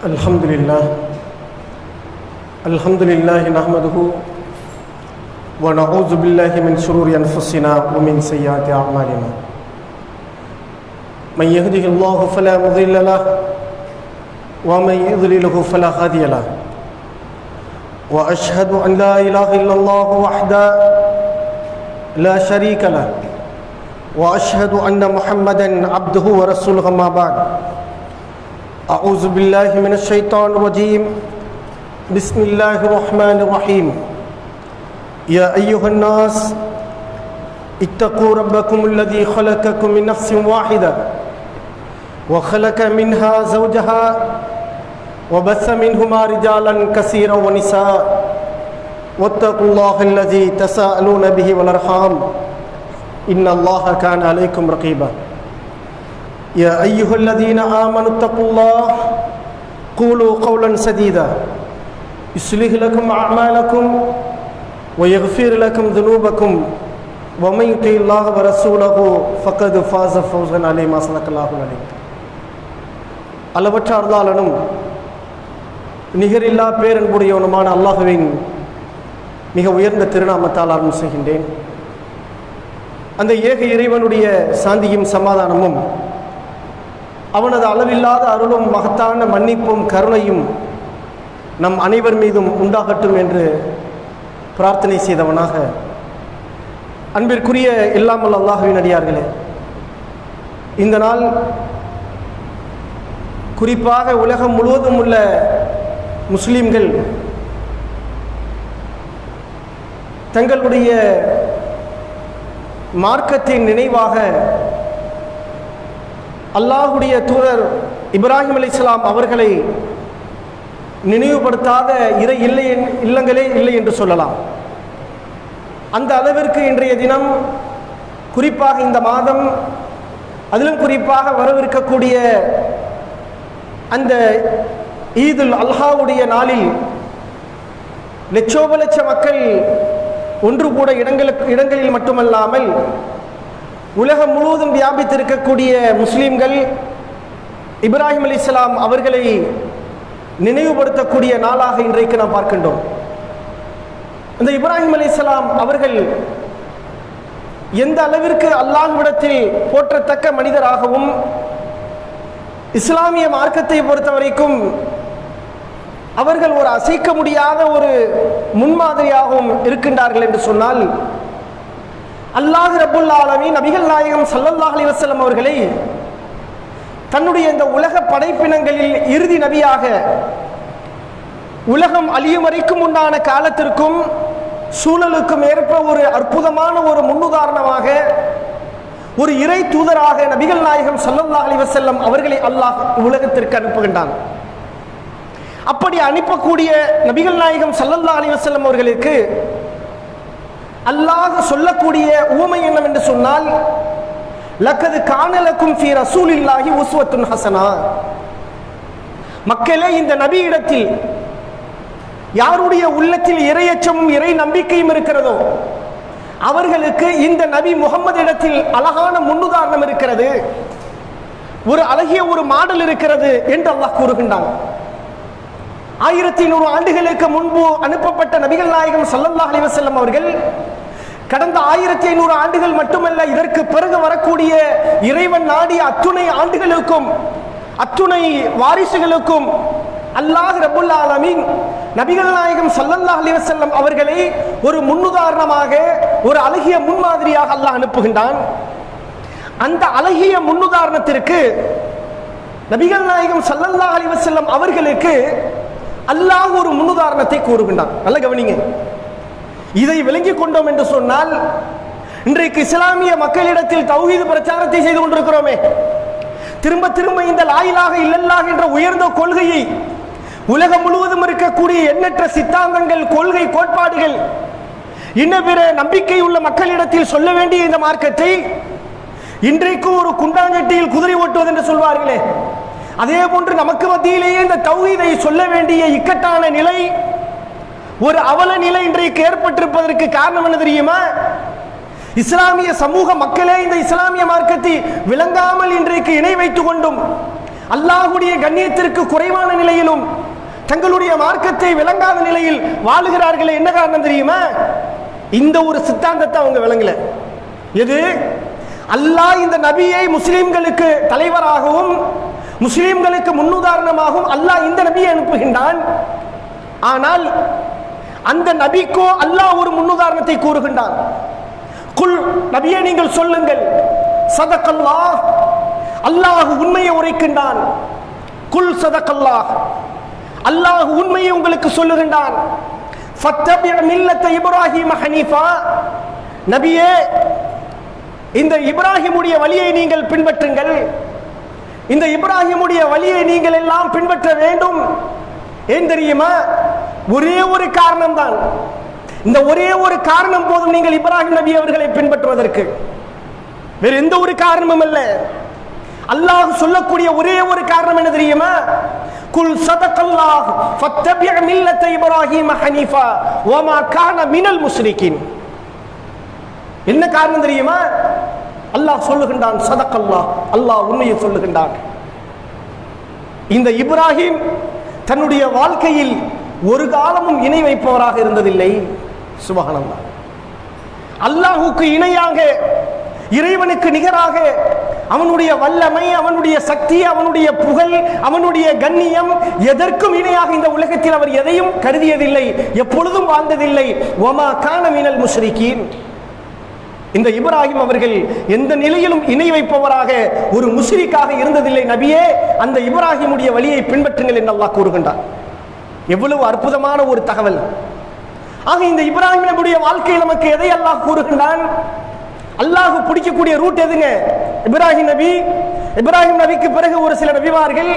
Alhamdulillah nahmaduhu wa na'udzu billahi min shururi anfusina wa min sayyiati a'malina. Man yahdihillahu fala mudilla lahu wa man yudlilhu fala hadiya lahu. Wa ashhadu an la ilaha illallah wahdahu la sharika lahu wa ashhadu anna Muhammadan abduhu wa rasuluhu amma ba'd. أعوذ بالله من الشيطان الرجيم بسم الله الرحمن الرحيم يا أيها الناس اتقوا ربكم الذي خلقكم من نفس واحدة وخلق منها زوجها وبث منهما رجالا كثيرا ونساء واتقوا الله الذي تساءلون به والأرحام إن الله كان عليكم رقيبا يا أيها الذين آمنوا اتقوا الله قولوا قولا سديدا يصلح لكم أعمالكم ويغفر لكم ذنوبكم ومن يطع الله ورسوله فقد فاز فوزا عظيما صدق الله العظيم. அளவற்ற அருளாளனும் நிகரில்லா பேரன்புடையவனுமான அல்லாஹ்வின் மிக உயர்ந்த திருநாமத்தால் ஆரம்பம் செய்கின்றேன். அந்த ஏக இறைவனுடைய சாந்தியும் சமாதானமும் அவனது அளவில்லாத அருளும் மகத்தான மன்னிப்பும் கருணையும் நம் அனைவர் மீதும் உண்டாகட்டும் என்று பிரார்த்தனை செய்தவனாக, அன்பிற்குரிய இல்லாமல் அல்லாஹ்வின் அடியார்களே, இந்த நாள் குறிப்பாக உலகம் முழுவதும் உள்ள முஸ்லிம்கள் தங்களுடைய மார்க்கத்தின் நினைவாக அல்லாஹுடைய தூதர் இப்ராஹிம் அலைஹிஸ்ஸலாம் அவர்களை நினைவுபடுத்தாத இறை இல்லங்களே இல்லை என்று சொல்லலாம். அந்த அளவிற்கு இன்றைய தினம், குறிப்பாக இந்த மாதம், அதிலும் குறிப்பாக வரவிருக்கக்கூடிய அந்த ஈதுல் அல்ஹாவுடைய நாளில் லட்சோப லட்ச மக்கள் ஒன்று கூட இடங்களில் மட்டுமல்லாமல் உலகம் முழுவதும் வியாபித்திருக்கக்கூடிய முஸ்லிம்கள் இப்ராஹிம் அலைஹிஸ்ஸலாம் அவர்களை நினைவுபடுத்தக்கூடிய நாளாக இன்றைக்கு நாம் பார்க்கின்றோம். இந்த இப்ராஹிம் அலைஹிஸ்ஸலாம் அவர்கள் எந்த அளவிற்கு அல்லாஹ்விடத்தில் போற்றத்தக்க மனிதராகவும் இஸ்லாமிய மார்க்கத்தை பொறுத்த வரைக்கும் அவர்கள் ஒரு அசைக்க முடியாத ஒரு முன்மாதிரியாகவும் இருக்கின்றார்கள் என்று சொன்னால், அல்லாஹ் ரப்புல் ஆலமீன் நபிகள் நாயகம் ஸல்லல்லாஹு அலைஹி வஸல்லம் அவர்களை தன்னுடைய இந்த உலக படைப்பினங்களில் இறுதி நபியாக உலகம் அழியும் வரைக்கும் உண்டான காலத்திற்கும் சூழலுக்கும் ஏற்ப ஒரு அற்புதமான ஒரு முன்னுதாரணமாக, ஒரு இறை தூதராக நபிகள் நாயகம் ஸல்லல்லாஹு அலைஹி வஸல்லம் அவர்களை அல்லாஹ் உலகத்திற்கு அனுப்புகின்றான். அப்படி அனுப்பக்கூடிய நபிகள் நாயகம் ஸல்லல்லாஹு அலைஹி வஸல்லம் அவர்களுக்கு அல்லாஹ் சொல்லக்கூடிய உவமை என்னவென்று சொன்னால், லக்கது கான லக்கும் ஃபீ ரசூலில்லாஹி உஸ்வத்துன் ஹஸனா. மக்களே, இந்த நபியிடத்தில் யாருடைய உள்ளத்தில் இறையச்சமும் இறை நம்பிக்கையும் இருக்கிறதோ அவர்களுக்கு இந்த நபி முகமது இடத்தில் அழகான முன்னுதாரணம் இருக்கிறது, ஒரு அழகிய ஒரு மாடல் இருக்கிறது என்று அல்லாஹ் கூறுகின்றான். 1100 ஆண்டுகளுக்கு முன்பு அனுப்பப்பட்ட நபிகள் நாயகம் ஸல்லல்லாஹு அலைஹி வஸல்லம் அவர்கள் கடந்த 1500 ஆண்டுகள் மட்டுமல்ல, இதற்கு பிறகு வரக்கூடிய இறைவன் நாடிய அத்துணை ஆண்டுகளுக்கும் அத்துணை வாரிசுகளுக்கும் அல்லாஹ் ரப்புல் ஆலமீன் நபிகள் நாயகம் ஸல்லல்லாஹு அலைஹி வஸல்லம் அவர்களை ஒரு முன்னுதாரணமாக, ஒரு அழகிய முன்மாதிரியாக அல்லாஹ் அனுப்புகின்றான். அந்த அழகிய முன்னுதாரணத்திற்கு நபிகள் நாயகம் ஸல்லல்லாஹு அலைஹி வஸல்லம் அவர்களுக்கு அல்லாஹ் ஒரு முன்னுதாரணத்தை கூறுகின்றான். நல்ல கவனிங்க. இதை விளங்கிக் கொண்டோம் என்று சொன்னால், இன்றைக்கு இஸ்லாமிய மக்களிடத்தில் தௌஹீத் பிரச்சாரத்தை செய்து கொண்டிருக்கிறோமே, திரும்ப திரும்ப இந்த லா இலாஹ இல்லல்லாஹ் என்ற உயர்ந்த கொள்கையை உலகம் முழுவதும் இருக்கக்கூடிய எண்ணற்ற சித்தாந்தங்கள், கொள்கை, கோட்பாடுகள், இன்ன பிற நம்பிக்கை உள்ள மக்களிடத்தில் சொல்ல வேண்டிய இந்த மார்க்கத்தை இன்றைக்கு ஒரு குண்டாஞ்சட்டியில் குதிரை ஓட்டுவது என்று சொல்வார்களே, அதே போன்று நமக்கு மத்தியிலேயே இந்த தௌஹீதை சொல்ல வேண்டிய இக்கட்டான நிலை, ஒரு அவல நிலை இன்றைக்கு ஏற்பட்டிருப்பதற்கு காரணம் என்ன தெரியுமா? இஸ்லாமிய சமூக மக்களே இந்த இஸ்லாமிய மார்க்கத்தை விளங்காமல் இன்றைக்கு இணை வைத்துக் கொண்டும் அல்லாஹ்வுடைய கண்ணியத்திற்கு குறைவான நிலையிலும் தங்களுடைய மார்க்கத்தை விளங்காத நிலையில் வாழுகிறார்களே, என்ன காரணம் தெரியுமா? இந்த ஒரு சித்தாந்தத்தை அவங்க விளங்கல. எது? அல்லாஹ் இந்த நபியை முஸ்லிம்களுக்கு தலைவராகவும் முஸ்லிம்களுக்கு முன்னுதாரணமாகவும் அல்லாஹ் இந்த நபியை அனுப்புகின்றான். ஆனால் அந்த நபிக்கோ அல்லாஹ் ஒரு முன்னுதாரணத்தை கூறுகின்றான். குல், நபியை நீங்கள் சொல்லுங்கள், சதகல்லாஹ், அல்லாஹ் உண்மையை உரைக்கின்றான். குல் சதகல்லாஹ், அல்லாஹ் உண்மையை உங்களுக்கு சொல்லுகின்றான். ஃபத்தபி' மில்லத்த இப்ராஹீம ஹனீஃபா, நபியே இந்த இப்ராஹிமுடைய வழியை நீங்கள் பின்பற்றுங்கள். இந்த இப்ராஹிமுடைய வழியை நீங்கள் எல்லாம் பின்பற்ற வேண்டும். ஏன் தெரியுமா? ஒரே ஒரு காரணம் தான். இந்த ஒரே ஒரு காரணம் போதும் நீங்கள் இப்ராஹிம் நபி அவர்களை பின்பற்றுவதற்கு. வேறு எந்த ஒரு காரணமும் அல்ல. அல்லாஹ் சொல்லக்கூடிய ஒரே ஒரு காரணம் என்ன தெரியுமா? குல் சதகல்லாஹ் ஃபத்தபி' மில்லத்த இப்ராஹீம ஹனீஃபா வமா கான மினல் முஸ்ரிகீன். என்ன காரணம் தெரியுமா? அல்லாஹ் சொல்லுகின்றான், சதகல்லாஹ், அல்லாஹ் உண்மையை சொல்லுகின்றான். இந்த இப்ராஹிம் தன்னுடைய வாழ்க்கையில் ஒரு காலமும் இணை வைப்பவராக இருந்ததில்லை. சுப்ஹானல்லாஹ். அல்லாஹ்வுக்கு இணையாக, இறைவனுக்கு நிகராக அவனுடைய வல்லமை, அவனுடைய சக்தி, அவனுடைய புகழ், அவனுடைய கண்ணியம் எதற்கும் இணையாக இந்த உலகத்தில் அவர் எதையும் கருதியதில்லை, எப்பொழுதும் வாழ்ந்ததில்லை. வமா கான மினல் முஸ்ரிகீன். இந்த இப்ராஹிம் அவர்கள் எந்த நிலையிலும் இணை வைப்பவராக, ஒரு முஸ்ரிக்காக இருந்ததில்லை. நபியே, அந்த இப்ராஹிமுடைய வழியை பின்பற்றுங்கள் என்று அல்லாஹ் கூறுகின்றார். எவ்வளவு அற்புதமான ஒரு தகவல்! ஆக இந்த இப்ராஹிம் நபியுடைய வாழ்க்கையில் நமக்கு எதை அல்லாஹ் கூறுகின்றான்? அல்லாஹ் பிடிக்கக்கூடிய ரூட் எதுங்க? இப்ராஹிம் நபி. இப்ராஹிம் நபிக்கு பிறகு ஒரு சில நபிமார்கள்,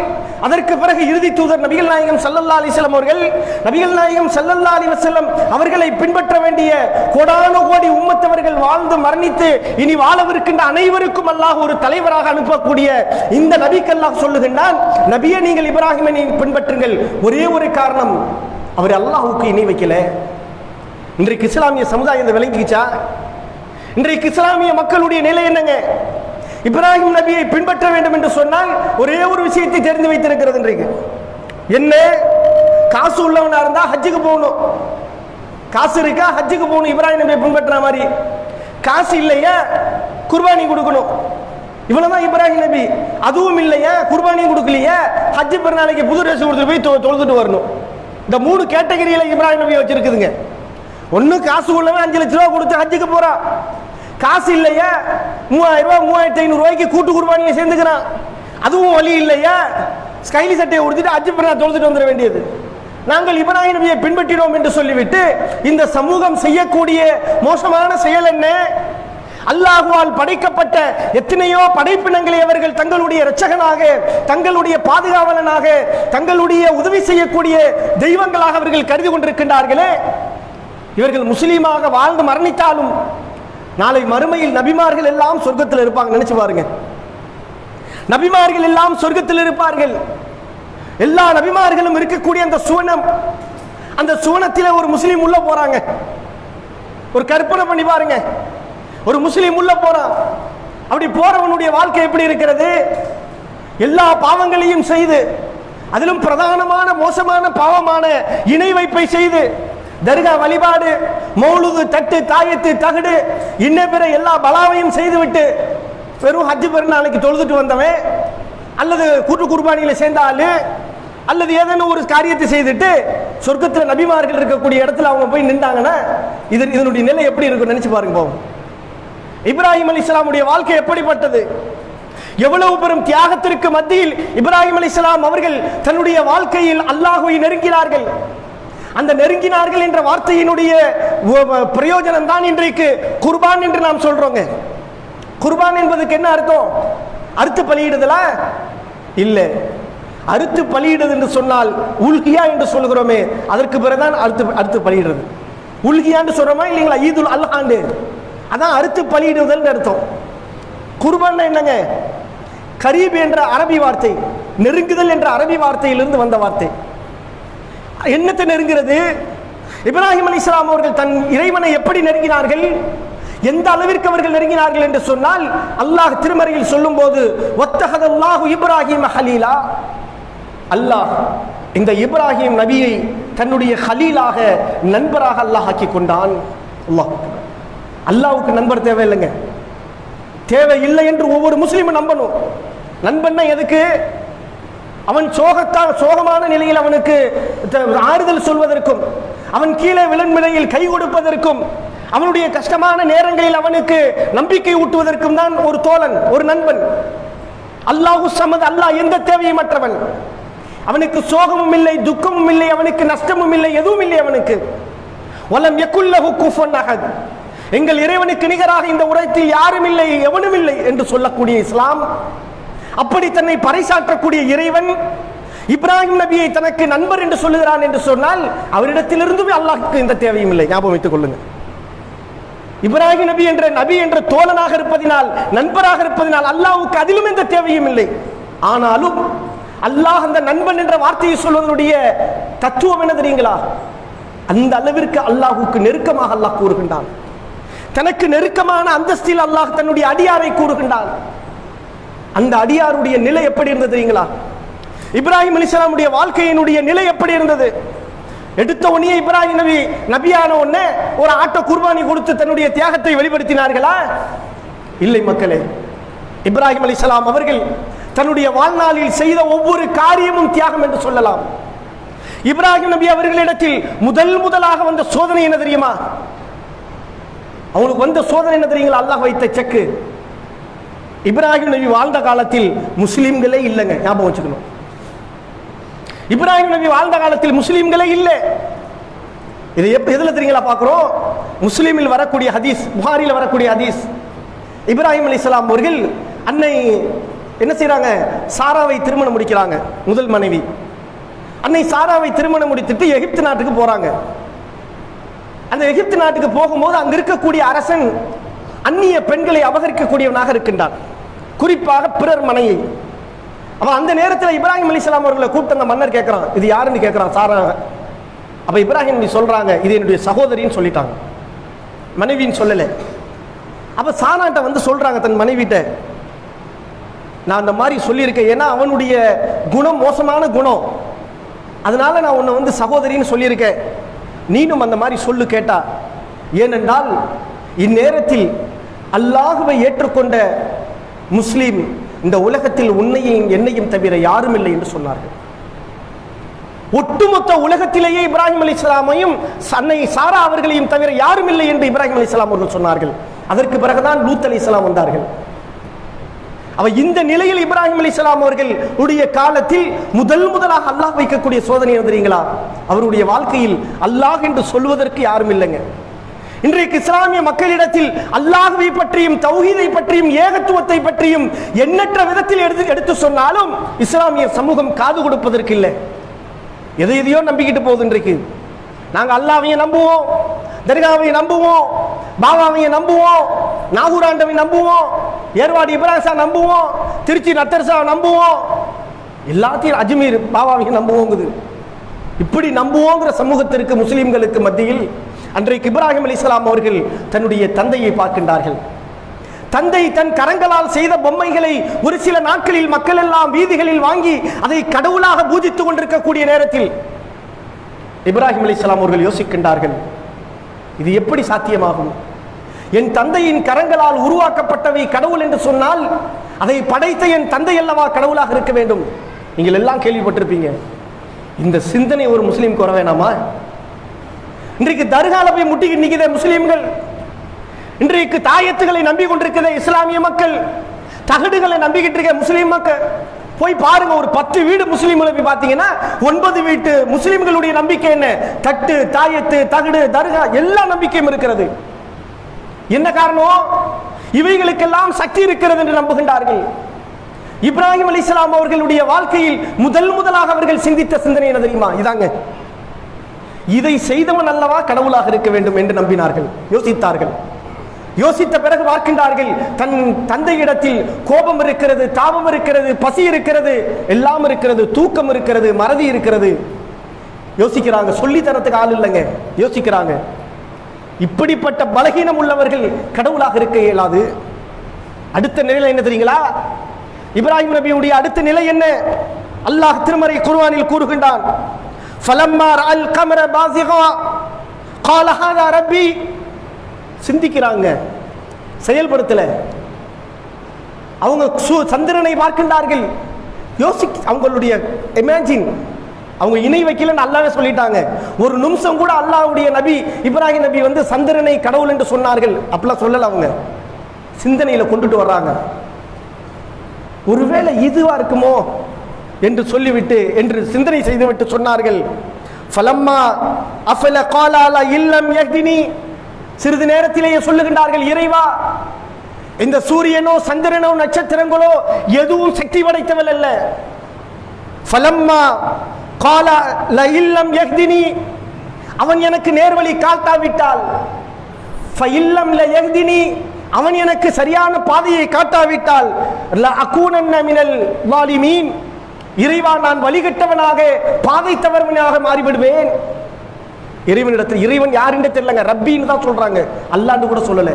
அதற்கு பிறகு இறுதி தூதர் நபிகள் நாயகம் ஸல்லல்லாஹு அலைஹி வஸல்லம் அவர்கள். நபிகள் நாயகம் ஸல்லல்லாஹு அலைஹி வஸல்லம் அவர்களை பின்பற்ற வேண்டிய கோடானு கோடி உம்மத்தவர்கள் வாழ்ந்து மரணித்து இனி வாழவிருக்கின்ற அனைவருக்கும் அல்லாஹ் ஒரு தலைவராக அனுப்பக்கூடிய இந்த நபிக்கு அல்லாஹ் சொல்லுகின்றான், நபியே நீங்கள் இப்ராஹிமை பின்பற்றுங்கள். ஒரே ஒரு காரணம், அவர் அல்லாஹ்வுக்கு இணை வைக்கல. இன்றைக்கு இஸ்லாமிய சமுதாயம் விளங்கிச்சா? இன்றைக்கு இஸ்லாமிய மக்களுடைய நிலை என்னங்க? இப்ராஹிம் நபியை பின்பற்ற வேண்டும் என்று சொன்னால் ஒரே ஒரு விஷயத்தை தெரிந்து வைத்திருக்கிறது. இன்றைக்கு என்ன? காசு உள்ளவனா இருந்தா ஹஜ்ஜுக்கு போகணும். காசு இருக்கா? ஹஜ்ஜுக்கு போகணும். இப்ராஹிம் நபியை பின்பற்ற மாதிரி. காசு இல்லையா? குர்பானி கொடுக்கணும். இவ்வளவுதான் இப்ராஹிம் நபி. அதுவும் இல்லையா? குர்பானியும் கொடுக்கலையா? ஹஜ்ஜு பெருநாளைக்கு புது ட்ரெஸ் கொடுத்துட்டு போய் தொழுதுட்டு வரணும். இந்த 3 கேட்டகரியில இப்ராஹிம் நபி வச்சிருக்குதுங்க. ஒன்னு காசு உள்ளவன் 5 லட்சம் ரூபாய் கொடுத்து ஹஜ்ஜுக்கு போறான். காசு இல்லையா? 3000 ரூபாய் 3500 ரூபாய்க்கு கூட்டு குர்பானியை சேர்ந்துக்கிறான். அதுவும் வழி இல்லையா? ஸ்கைலி சட்டையை கொடுத்துட்டு ஹஜ்ஜு பெருநாள் தொழுதுட்டு வந்துட வேண்டியது. நாங்கள் இப்ராஹிம் நபியை பின்பற்றினோம் என்று சொல்லிவிட்டு இந்த சமூகம் செய்யக்கூடிய மோசமான செயல் என்ன? அல்லாஹ்வால் படைக்கப்பட்ட எத்தனையோ படைப்பினங்களை அவர்கள் தங்களுடைய இரட்சகனாக, தங்களுடைய பாதுகாவலனாக, தங்களுடைய உதவி செய்யக்கூடிய தெய்வங்களாக அவர்கள் கருதி கொண்டிருக்கின்றார்களே. இவர்கள் முஸ்லீமாக வாழ்ந்து மரணித்தாலும் நாளை மறுமையில் நபிமார்கள் எல்லாம் சொர்க்கத்தில் இருப்பாங்க. நினைச்சு பாருங்க, நபிமார்கள் எல்லாம் சொர்க்கத்தில் இருப்பார்கள். எல்லா நபிமார்களும் இருக்கக்கூடிய அந்த சுவனம், அந்த சுவனத்திலே ஒரு முஸ்லீம் உள்ள போறாங்க. ஒரு கற்பனை பண்ணி பாருங்க, ஒரு முஸ்லீம் உள்ள போறான். அப்படி போறவனுடைய வாழ்க்கை எப்படி இருக்கிறது? எல்லா பாவங்களையும் செய்து, அதிலும் பிரதானமான மோசமான பாவமான இணை வைப்பை செய்து, தர்கா வழிபாடு, மௌலுது, தட்டு, தாயத்து, தகடு, இன்ன பிற எல்லா பலாவையும் செய்துவிட்டு வெறும் ஹஜ்ஜு பெருநாளைக்கு தொழுதுட்டு வந்தவன், அல்லது கூட்டு குர்பானியில சேர்ந்தாலு, அல்லது ஏதேனும் ஒரு காரியத்தை செய்துட்டு சொர்க்கத்தில் நபிமார்கள் இருக்கக்கூடிய இடத்துல அவங்க போய் நின்றாங்கன்னா இதனுடைய நிலை எப்படி இருக்கும் நினைச்சு பாருங்க. போவோம். இப்ராஹிம் அலைஹிஸ்ஸலாமுடைய வாழ்க்கை எப்படிப்பட்டது? எவ்வளவு பெரும் தியாகத்திற்கு மத்தியில் இப்ராஹிம் அலைஹிஸ்ஸலாம் அவர்கள் தன்னுடைய வாழ்க்கையில் அல்லாஹ்வை நெருங்கினார்கள். அந்த நெருங்கினார்கள் என்ற வார்த்தையினுடைய பிரயோஜனம் தான் இன்றைக்கு குர்பான் என்று நாம் சொல்றோங்க. குர்பான் என்பதுக்கு என்ன அர்த்தம்? அறுத்து பலியிடுதலா? இல்ல. அறுத்து பலியிடுது என்று சொன்னால் உல்கியா என்று சொல்கிறோமே, அதற்கு பிறகுதான் அறுத்து பலியிடுறது. உல்கியான்னு சொல்றோமா இல்லைங்களா? ஈதுல் அல்ஹாண்டு, அதான் அறுத்து பலியிடுதல் அர்த்தம். குர்பான் என்னங்க? கரீப் என்ற அரபி வார்த்தை, நெருங்குதல் என்ற அரபி வார்த்தையிலிருந்து வந்த வார்த்தை. என்னத்தை நெருங்கிறது? இப்ராஹிம் அலைஹிஸ்ஸலாம் அவர்கள் தன் இறைவனை எப்படி நெருங்கினார்கள்? எந்த அளவிற்கு அவர்கள் நெருங்கினார்கள் என்று சொன்னால், அல்லாஹ் திருமறையில் சொல்லும் போது வத்தஹதல்லாஹு இப்ராஹீம ஹலீலா, அல்லாஹ் இந்த இப்ராஹிம் நபியை தன்னுடைய ஹலீலாக, நண்பராக அல்லாஹ் ஆக்கி கொண்டான். அல்லாஹ், அல்லாஹ்வுக்கு நண்பர் தேவையில்லைங்க, தேவை இல்லை என்று ஒவ்வொரு முஸ்லிமும் நம்பணும். நண்பன்னா எதுக்கு? அவன் சோகமான நிலையில் அவனுக்கு ஆறுதல் சொல்வதற்கும், அவன் கீழே விழும் நிலையில் கை கொடுப்பதற்கும், அவனுடைய கஷ்டமான நேரங்களில் அவனுக்கு நம்பிக்கை ஊட்டுவதற்கும் தான் ஒரு தோழன், ஒரு நண்பன். அல்லாஹு ஸமத், அல்லாஹ் எந்த தேவையும் மற்றவன். அவனுக்கு சோகமும் இல்லை, துக்கமும் இல்லை, அவனுக்கு நஷ்டமும் இல்லை, எதுவும் இல்லை அவனுக்கு. வலம் யகுல் லஹு குஃபுவன் அஹத், எங்கள் இறைவனுக்கு நிகராக இந்த உலகத்தில் யாரும் இல்லை, எவனும் இல்லை என்று சொல்லக்கூடிய இஸ்லாம், அப்படி தன்னை பறைசாற்றக்கூடிய இறைவன் இப்ராஹிம் நபியை தனக்கு நண்பர் என்று சொல்லுகிறான் என்று சொன்னால், அவரிடத்திலிருந்துமே அல்லாஹ்வுக்கு இந்த தேவையும் இல்லை. ஞாபகம் வைத்துக் கொள்ளுங்கள். இப்ராஹிம் நபி என்ற தோழனாக இருப்பதினால், நண்பராக இருப்பதினால் அல்லாஹ்வுக்கு அதிலும் எந்த தேவையும் இல்லை. ஆனாலும் அல்லாஹ் அந்த நண்பன் என்ற வார்த்தையை சொல்வதனுடைய தத்துவம் என்ன தெரியுங்களா? அந்த அளவிற்கு அல்லாஹ்வுக்கு நெருக்கமாக அல்லாஹ் கூறுகின்றான். தனக்கு நெருக்கமான அந்தஸ்தில் அல்லாஹ் தன்னுடைய அடியாரை கூறுகின்றான். அந்த அடியாருடைய நிலை எப்படி இருந்தது தெரியுங்களா? இப்ராஹிம் அலைஹிஸ்ஸலாமுடைய வாழ்க்கையினுடைய நிலை எப்படி இருந்தது? எடுத்த உடனே இப்ராஹிம் நபியான உடனே ஒரு ஆட்டை குர்பானி கொடுத்து தன்னுடைய தியாகத்தை வெளிப்படுத்தினார்களா? இல்லை மக்களே. இப்ராஹிம் அலைஹிஸ்ஸலாம் அவர்கள் தன்னுடைய வாழ்நாளில் செய்த ஒவ்வொரு காரியமும் தியாகம் என்று சொல்லலாம். இப்ராஹிம் நபி அவர்களிடத்தில் முதலாக வந்த சோதனை என்ன தெரியுமா? அவங்களுக்கு வந்த சோதனை என்ன தெரியுங்களா? அல்லாஹ் வைத்த செக்கு. இப்ராஹிம் நபி வாழ்ந்த காலத்தில் முஸ்லிம்களே இல்லைங்க, ஞாபகம் வச்சுக்கணும். இப்ராஹிம் நபி வாழ்ந்த காலத்தில் முஸ்லிம்களே இல்லை. இது எதுல தெரியுங்களா பார்க்கிறோம்? முஸ்லிமில் வரக்கூடிய ஹதீஸ், புகாரியில் வரக்கூடிய ஹதீஸ். இப்ராஹிம் அலைஹிஸ்ஸலாம் அவர்கள் அன்னை என்ன செய்யறாங்க? சாராவை திருமணம் முடிக்கிறாங்க, முதல் மனைவி. அன்னை சாராவை திருமணம் முடித்துட்டு எகிப்து நாட்டுக்கு போறாங்க. அந்த எகிப்து நாட்டுக்கு போகும்போது அங்க இருக்கக்கூடிய அரசன் அந்நிய பெண்களை அபகரிக்கக்கூடியவனாக இருக்கின்றான், குறிப்பாக பிறர் மனையை. அவன் அந்த நேரத்தில் இப்ராஹிம் அலைஹிஸ்ஸலாம் அவர்களை கூப்பிட்டு அந்த மன்னர் கேட்கிறான், இது யாருன்னு கேட்கிறான், சாரா. அப்ப இப்ராஹிம் சொல்றாங்க, இது என்னுடைய சகோதரின்னு சொல்லிட்டாங்க, மனைவின்னு சொல்லல. அப்ப சாராட்ட வந்து சொல்றாங்க தன் மனைவிட்ட, நான் அந்த மாதிரி சொல்லியிருக்கேன், ஏன்னா அவனுடைய குணம் மோசமான குணம், அதனால நான் உன்னை வந்து சகோதரின்னு சொல்லியிருக்கேன், நீனும் அந்த மாதிரி சொல்லு கேட்டா. ஏனென்றால் இந்நேரத்தில் அல்லாஹ்வை ஏற்றுக்கொண்ட முஸ்லிம் இந்த உலகத்தில் உன்னையும் என்னையும் தவிர யாரும் இல்லை என்று சொன்னார்கள். ஒட்டுமொத்த உலகத்திலேயே இப்ராஹிம் அலைஹிஸ்ஸலாமையும் அன்னை சாரா அவர்களையும் தவிர யாரும் இல்லை என்று இப்ராஹிம் அலைஹிஸ்ஸலாம் அவர்கள் சொன்னார்கள். அதற்கு பிறகுதான் லூத் அலைஹிஸ்ஸலாம் வந்தார்கள். அவ இந்த நிலையில் இப்ராஹிம் அலைஹிஸ்ஸலாம் அவர்கள் உடைய காலத்தில் முதலாக அல்லாஹ் வைக்கக்கூடிய சோதனை தெரியுங்களா? அவருடைய வாழ்க்கையில் அல்லாஹ் என்று சொல்வதற்கு யாரும் இல்லைங்க. இன்றைக்கு இஸ்லாமிய மக்களிடத்தில் அல்லாஹ்வை பற்றியும் தௌஹீதை பற்றியும் ஏகத்துவத்தை பற்றியும் எண்ணற்ற விதத்தில் எடுத்து சொன்னாலும் இஸ்லாமிய சமூகம் காது கொடுப்பதற்கு இல்லை. எதையோ நம்பிக்கிட்டு போகுது. இன்றைக்கு நாங்க அல்லாஹ்வையும் நம்புவோம், தர்காவை நம்புவோம், பாபாவையும் நம்புவோம், நாகூராண்டவை நம்புவோம், ஏர்வாடி இப்ராஹிம் நம்புவோம், திருச்சி நத்தர்சா நம்புவோம், எல்லாத்தையும் அஜ்மீர் பாபாவையும் நம்புவோங்குது. இப்படி நம்புவோங்கிற சமூகத்திற்கு முஸ்லிம்களுக்கு மத்தியில் அன்றைக்கு இப்ராஹிம் அலைஹிஸ்ஸலாம் அவர்கள் தன்னுடைய தந்தையை பார்க்கின்றார்கள். தந்தை தன் கரங்களால் செய்த பொம்மைகளை ஒரு சில நாட்களில் மக்கள் எல்லாம் வீதிகளில் வாங்கி அதை கடவுளாக பூஜித்துக் கொண்டிருக்கக்கூடிய நேரத்தில் இப்ராஹிம் அலைஹிஸ்ஸலாம் அவர்கள் யோசிக்கின்றார்கள், இது எப்படி சாத்தியமாகும்? என் தந்தையின் கரங்களால் உருவாக்கப்பட்டவை கடவுள் என்று சொன்னால் அதை படைத்த என் தந்தை அல்லவா கடவுளாக இருக்க வேண்டும். நீங்கள் எல்லாம் கேள்விப்பட்டிருப்பீங்க. இந்த சிந்தனை ஒரு முஸ்லீமுக்கு வர வேணாமா? இன்றைக்கு தர்கால போய் முட்டிக்கிட்டு நிற்கிற முஸ்லீம்கள், இன்றைக்கு தாயத்துகளை நம்பி கொண்டிருக்கிற இஸ்லாமிய மக்கள், தகடுகளை நம்பிக்கிட்டு இருக்க முஸ்லீம் மக்கள் போய் பாருங்க. ஒரு 10 வீடு முஸ்லீம்களை போய் பார்த்தீங்கன்னா 9 வீட்டு முஸ்லீம்களுடைய நம்பிக்கை என்ன? தட்டு, தாயத்து, தகடு, தர்கா எல்லா நம்பிக்கையும் இருக்கிறது. என்ன காரணம்? இவைகளுக்கெல்லாம் சக்தி இருக்கிறது என்று நம்புகின்றார்கள். இப்ராஹிம் அலைஹிஸ்ஸலாம் அவர்களுடைய வாழ்க்கையில் முதலாக அவர்கள் சிந்தித்த சிந்தனை என்ன தெரியுமா? இதாங்க, இதை செய்தவன் அல்லவா கடவுளாக இருக்க வேண்டும் என்று நம்பினார்கள், யோசித்தார்கள். யோசித்த பிறகு பார்க்கின்றார்கள், தன் தந்தையிடத்தில் கோபம் இருக்கிறது, தாபம் இருக்கிறது, பசி இருக்கிறது, எல்லாம் இருக்கிறது, தூக்கம் இருக்கிறது, மறதி இருக்கிறது. யோசிக்கிறாங்க, சொல்லி தரத்துக்கு ஆள் இல்லைங்க. யோசிக்கிறாங்க, இப்படிப்பட்ட பலகீனம் உள்ளவர்கள் கடவுளாக இருக்க இயலாது. அடுத்த நிலை என்ன தெரியுங்களா? இப்ராஹிம் நபியுடைய அடுத்த நிலை என்ன? அல்லாஹ் திருமறை குர்ஆனில் கூறுகின்றான், ஃபலம்மா ரஅல் கமர பாஸிகா قال هذا ربي. சிந்திக்கிறாங்க, செயல்படுத்தல. அவங்க சந்திரனை பார்க்கின்றார்கள், அவங்களுடைய இமேஜின், அவங்க இணை வைக்கலன்னு அல்லாஹ்வே சொல்லிட்டாங்க. ஒரு நிமிஷம் கூட அல்லாஹ்வுடைய நபி இப்ராஹிம் நபி சந்திரனை கடவுள் என்று சொன்னார்கள் அப்படிலாம் சொல்லல. அவங்க சிந்தனையில கொண்டுட்டு வர்றாங்க. ஒருவேளை இதுவா இருக்குமோ என்று சொல்லிவிட்டு என்று சிந்தனை செய்துவிட்டு சொன்னார்கள், ஃபலம்மா அஃபல காலா லா இல்லம் யஹ்தினி. சிறிது நேரத்திலேயே சொல்லுகின்றார்கள், இறைவா, இந்த சூரியனோ சந்திரனோ நட்சத்திரங்களோ எதுவும் சக்தி படைத்தவள் அல்ல. ஃபலம்மா காலா லா இல்லம் யஹ்தினி, அவன் எனக்கு நேர்வழி காட்டாவிட்டால், ஃபஇல்லம் லா யஹ்தினி, அவன் எனக்கு சரியான பாதையை காட்டாவிட்டால், லா அகூனன்ன மினல் வாலிமீன், இறைவா, நான் வழிகட்டவனாக பாதை தவறுவனாக மாறிவிடுவேன். இறைவனிடத்தில், இறைவன் யாருன்னு தெரியலங்க, ரப்பின்னு தான் சொல்றாங்க, அல்லாஹ்னு கூட சொல்லல.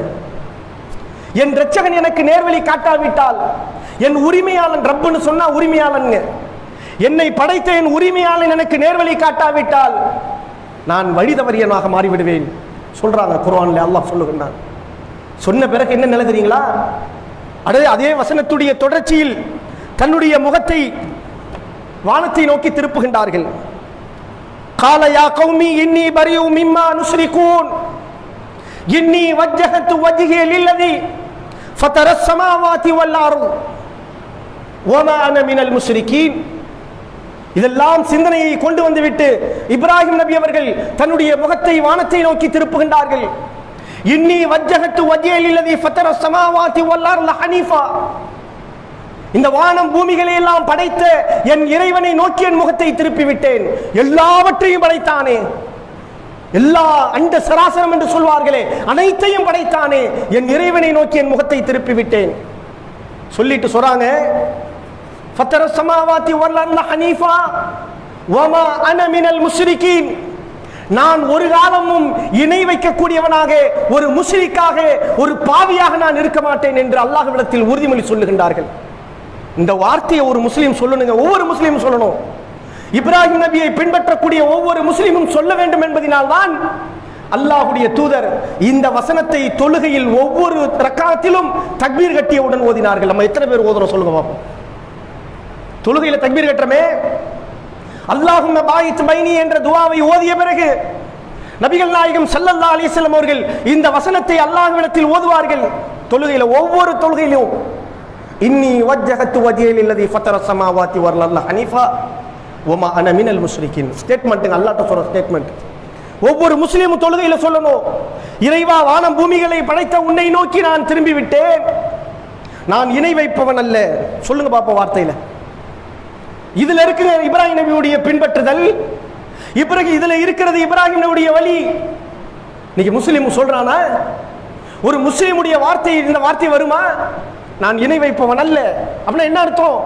என் ரட்சகன் எனக்கு நேர்வழி காட்டாவிட்டால், என் உரிமையாளன், ரப்புன்னு சொன்னா உரிமையாளன், என்னை படைத்த என் உரிமையாளன் எனக்கு நேர்வழி காட்டாவிட்டால் நான் வழி தவறியனாக மாறிவிடுவேன் சொல்றாங்க குர்ஆன்ல. அல்லாஹ் சொல்லுகின்றான். சொன்ன பிறகு என்ன நிலை தெரியுங்களா? அதே வசனத்துடைய தொடர்ச்சியில் தன்னுடைய முகத்தை வானத்தை நோக்கி திருப்புகின்றார்கள். கால யா கௌமி இன்னி பரிஉ மிம்மா நுஸ்ரிகூன் இன்னி வஜ்ஜஹது வஜ்ஹிய லில்லதி ஃபதரஸ் ஸமாவாதி வல் அர்த் வமா அன மினல் முஸ்ரிகீன். இதெல்லாம் சிந்தனையை கொண்டு வந்துவிட்டு இப்ராஹிம் நபி அவர்கள் தன்னுடைய முகத்தை வானத்தை நோக்கி திருப்புகின்றார்கள். இன்னி வஜ்ஜஹது வஜ்ஹிய லில்லதி ஃபதரஸ் ஸமாவாதி வல் அர்த் ஹனீஃபா, இந்த வானம் பூமிகளை எல்லாம் படைத்த என் இறைவனை நோக்கி என் முகத்தை திருப்பி விட்டேன். எல்லாவற்றையும் படைத்தானே, எல்லா அண்ட சராசரம் என்று சொல்வார்களே, அனைத்தையும் படைத்தானே, என் இறைவனை நோக்கி என் முகத்தை திருப்பி விட்டேன் சொல்லிட்டு சொல்றாங்க, ஃபத்தரஸ் ஸமாவாதி வல் அர்த் ஹனீஃபா வமா அன மினல் முஸ்ரிகீன், நான் ஒரு காலமும் இணை வைக்கக்கூடியவனாக, ஒரு முஸ்ரிக்காக, ஒரு பாவியாக நான் இருக்க மாட்டேன் என்று அல்லாஹ்விடத்தில் உறுதிமொழி சொல்லுகின்றார்கள். இந்த வார்த்தையை ஒரு முஸ்லீம் சொல்லணுங்க, ஒவ்வொரு முஸ்லீமும் சொல்லணும். இப்ராஹிம் நபியை பின்பற்றக்கூடிய ஒவ்வொரு முஸ்லீமும் சொல்ல வேண்டும் என்பதனால் தான் அல்லாஹ்வுடைய தூதர் இந்த வசனத்தை தொழுகையில் ஒவ்வொரு ரக்காத்திலும் தக்பீர் கட்டியவுடன் ஓதினார்கள். நம்ம எத்தனை பேர் ஓதுறோம் சொல்லுங்க பாப்போம். தொழுகையில தக்பீர் கட்டறமே, அல்லாஹும்ம பாயித் பைனி என்ற துஆவை ஓதிய பிறகு நபிகள் நாயகம் ஸல்லல்லாஹு அலைஹி வஸல்லம் அவர்கள் இந்த வசனத்தை அல்லாஹ்விடத்தில் ஓதுவார்கள். தொழுகையில ஒவ்வொரு தொழுகையிலும் இன்னி வஜ்ஜஹது வஜ்ஹிய லில்லதி ஃபதரஸ் ஸமாவாதி வல் அர்த் ஹனீஃபா வமா அன மினல் முஸ்ரிகீன். ஸ்டேட்மென்ட், அல்லாஹ்ட்ட சொல்ற ஸ்டேட்மென்ட். ஒவ்வொரு முஸ்லிமும் தொழுகையில சொல்லணும், இறைவா, வானம் பூமிகளை படைத்த உன்னை நோக்கி நான் திரும்பி விட்டேன், நான் இணை வைப்பவன் அல்ல. சொல்லுங்க பாப்போம் வார்த்தையில. இதுல இருக்கு இப்ராஹிம் நபியுடைய பின்பற்றுதல், இதுல இருக்கிறது இப்ராஹிம் நபியுடைய வழி. இன்னைக்கு முஸ்லிம் சொல்றானா? ஒரு முஸ்லிமுடைய வார்த்தை, இந்த வார்த்தை வருமா? நான் இணை வைப்பவன் அல்ல அப்படின்னா என்ன அர்த்தம்?